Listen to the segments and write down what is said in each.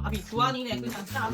아비 주안이네 그냥 딱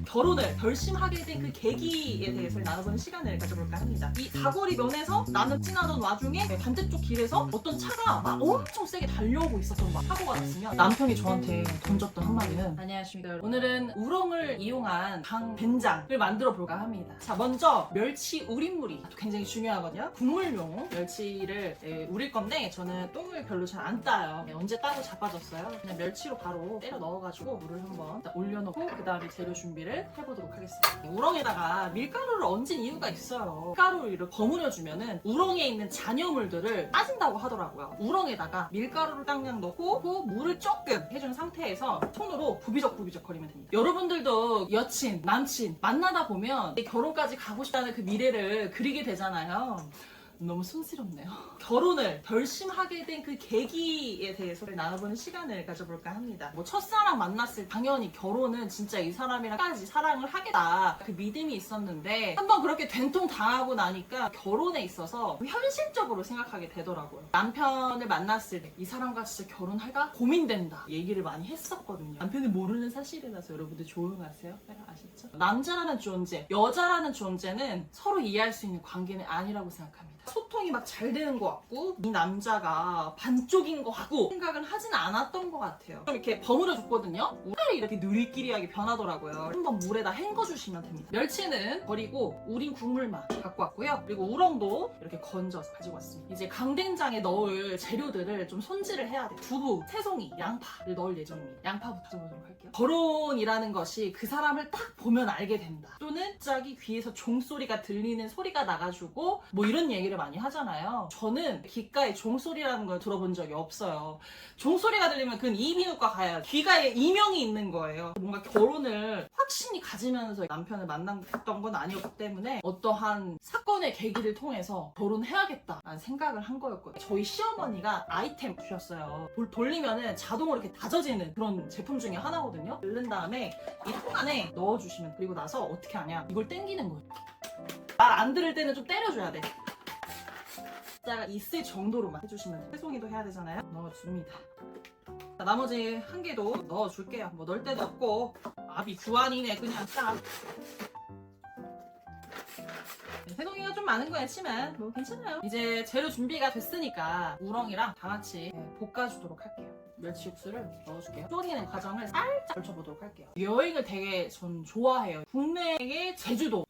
결혼을 결심하게 된 그 계기에 대해서 나눠보는 시간을 가져볼까 합니다. 이 사거리 면에서 나는 지나던 와중에 반대쪽 길에서 어떤 차가 막 엄청 세게 달려오고 있었던 막 사고가 났으면 남편이 저한테 던졌던 한마디는 안녕하십니까. 오늘은 우렁을 이용한 강된장을 만들어 볼까 합니다. 자, 먼저 멸치 우린물이 굉장히 중요하거든요. 국물용 멸치를 우릴 건데 저는 똥을 별로 잘 안 따요. 언제 따고 자빠졌어요. 그냥 멸치로 바로 때려 넣어가지고 물을 한번 올려놓고 그 다음에 재료 준비를 해보도록 하겠습니다. 우렁에다가 밀가루를 얹은 이유가 있어요. 밀가루를 버무려주면은 우렁에 있는 잔여물들을 빠진다고 하더라고요. 우렁에다가 밀가루를 땅냥 넣고 그 물을 조금 해준 상태에서 손으로 부비적 거리면 됩니다. 여러분들도 여친, 남친 만나다 보면 결혼까지 가고 싶다는 그 미래를 그리게 되잖아요. 너무 촌스럽네요. 결혼을 결심하게 된 그 계기에 대해서 나눠보는 시간을 가져볼까 합니다. 뭐 첫사랑 만났을 때 당연히 결혼은 진짜 이 사람이랑까지 사랑을 하겠다 그 믿음이 있었는데 한번 그렇게 된통 당하고 나니까 결혼에 있어서 현실적으로 생각하게 되더라고요. 남편을 만났을 때 이 사람과 진짜 결혼할까 고민된다 얘기를 많이 했었거든요. 남편이 모르는 사실이라서 여러분들 조용하세요. 아시죠? 남자라는 존재, 여자라는 존재는 서로 이해할 수 있는 관계는 아니라고 생각합니다. 소통이 막 잘 되는 것 같고 이 남자가 반쪽인 것 같고 생각은 하진 않았던 것 같아요. 좀 이렇게 버무려 줬거든요. 색깔이 이렇게 누리끼리하게 변하더라고요. 한번 물에다 헹궈주시면 됩니다. 멸치는 버리고 우린 국물만 갖고 왔고요. 그리고 우렁도 이렇게 건져서 가지고 왔습니다. 이제 강된장에 넣을 재료들을 좀 손질을 해야 돼요. 두부, 새송이, 양파를 넣을 예정입니다. 양파부터 넣어보도록 할게요. 결혼이라는 것이 그 사람을 딱 보면 알게 된다. 또는 갑자기 귀에서 종소리가 들리는 소리가 나가지고 뭐 이런 얘기를 많이 하잖아요. 저는 귓가에 종소리라는 걸 들어본 적이 없어요. 종소리가 들리면 그건 이비인후과 가야 귀가에 이명이 있는 거예요. 뭔가 결혼을 확신이 가지면서 남편을 만났던 건 아니었기 때문에 어떠한 사건의 계기를 통해서 결혼해야겠다라는 생각을 한 거였거든요. 저희 시어머니가 아이템 주셨어요. 돌리면은 자동으로 이렇게 다져지는 그런 제품 중에 하나거든요. 넣는 다음에 이 통 안에 넣어주시면 그리고 나서 어떻게 하냐 이걸 당기는 거예요. 말 안 들을 때는 좀 때려줘야 돼. 숫자가 있을 정도로만 해주시면 돼요. 새송이도 해야 되잖아요. 넣어줍니다. 자, 나머지 한 개도 넣어줄게요. 뭐 넣을 데도 없고 아비 주안이네 그냥 딱. 새송이가 좀 많은 거 같지만 뭐 괜찮아요. 이제 재료 준비가 됐으니까 우렁이랑 다 같이 볶아주도록 할게요. 멸치 육수를 넣어줄게요. 졸이는 과정을 살짝 걸쳐보도록 할게요. 여행을 되게 전 좋아해요. 국내의 제주도,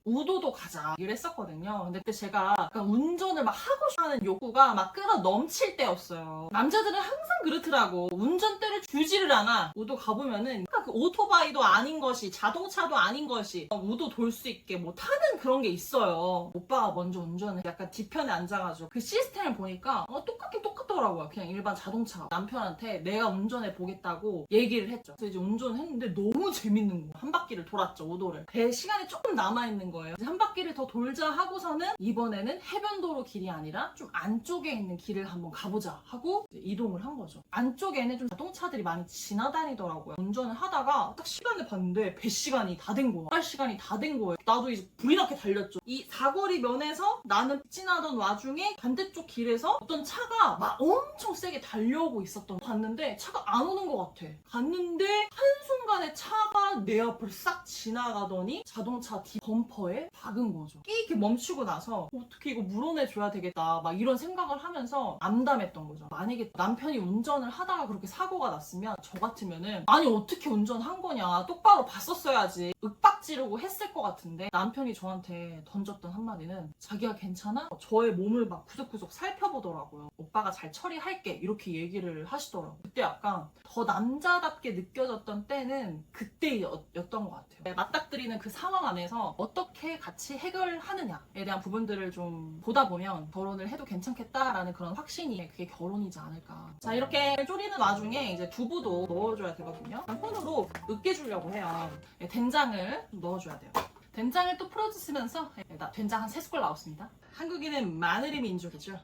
우도도 가자 얘기를 했었거든요. 근데 그때 제가 약간 운전을 막 하고 싶어하는 욕구가 막 끌어 넘칠 때였어요. 남자들은 항상 그렇더라고. 운전대를 주지를 않아. 우도 가보면은 그 오토바이도 아닌 것이 자동차도 아닌 것이 우도 돌 수 있게 뭐 타는 그런 게 있어요. 오빠가 먼저 운전을 약간 뒤편에 앉아가지고 그 시스템을 보니까 똑같긴 똑같더라고요. 그냥 일반 자동차. 남편한테 내가 운전해 보겠다고 얘기를 했죠. 그래서 이제 운전을 했는데 너무 재밌는 거예요. 한 바퀴를 돌았죠. 우도를. 배 시간이 조금 남아있는 거예요. 한 바퀴를 더 돌자 하고서는 이번에는 해변도로 길이 아니라 좀 안쪽에 있는 길을 한번 가보자 하고 이동을 한 거죠. 안쪽에는 좀 자동차들이 많이 지나다니더라고요. 운전을 하다가 딱 시간을 봤는데 배 시간이 다 된 거야. 할 시간이 다 된 거예요. 나도 이제 불이 나게 달렸죠. 이 사거리 면에서 나는 지나던 와중에 반대쪽 길에서 어떤 차가 막 엄청 세게 달려오고 있었던 거 봤는데 차가 안 오는 것 같아. 갔는데 한순간에 차가 내 앞을 싹 지나가더니 자동차 뒤 범퍼에 박은 거죠. 이렇게 멈추고 나서 어떻게 이거 물어내줘야 되겠다 막 이런 생각을 하면서 암담했던 거죠. 만약에 남편이 운전을 하다가 그렇게 사고가 났으면 저 같으면은 아니 어떻게 운전한 거냐 똑바로 봤었어야지 윽박 지르고 했을 것 같은데 남편이 저한테 던졌던 한마디는 자기야 괜찮아? 저의 몸을 막 구석구석 살펴보더라고요. 오빠가 잘 처리할게 이렇게 얘기를 하시더라고요. 그때 약간 더 남자답게 느껴졌던 때는 그때였던 것 같아요. 맞닥뜨리는 그 상황 안에서 어떻게 같이 해결하느냐에 대한 부분들을 좀 보다 보면 결혼을 해도 괜찮겠다라는 그런 확신이 그게 결혼이지 않을까. 자, 이렇게 졸이는 와중에 이제 두부도 넣어줘야 되거든요. 손으로 으깨주려고 해요. 된장을 넣어줘야 돼요. 된장을 또 풀어주시면서 된장 한 3숟갈 나왔습니다. 한국인은 마늘의 민족이죠.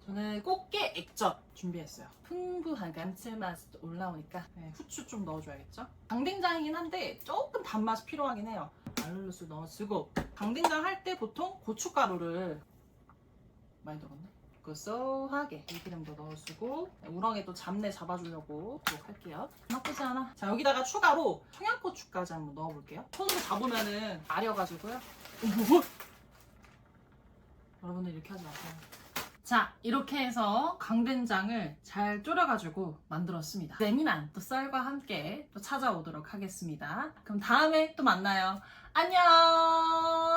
저는 꽃게 액젓 준비했어요. 풍부한 감칠맛도 올라오니까 후추 좀 넣어줘야겠죠. 강된장이긴 한데 조금 단맛이 필요하긴 해요. 알룰로스 넣어주고 강된장 할 때 보통 고춧가루를 많이 들었네. 고소하게 들기름도 넣어주고 우렁에 또 잡내 잡아주려고 또 할게요. 나쁘지 않아. 자, 여기다가 추가로 청양고추까지 한번 넣어볼게요. 손으로 잡으면은 아려가지고요. 여러분들 이렇게 하지 마세요. 자, 이렇게 해서 강된장을 잘 졸여가지고 만들었습니다. 재미난 또 썰과 함께 또 찾아오도록 하겠습니다. 그럼 다음에 또 만나요. 안녕!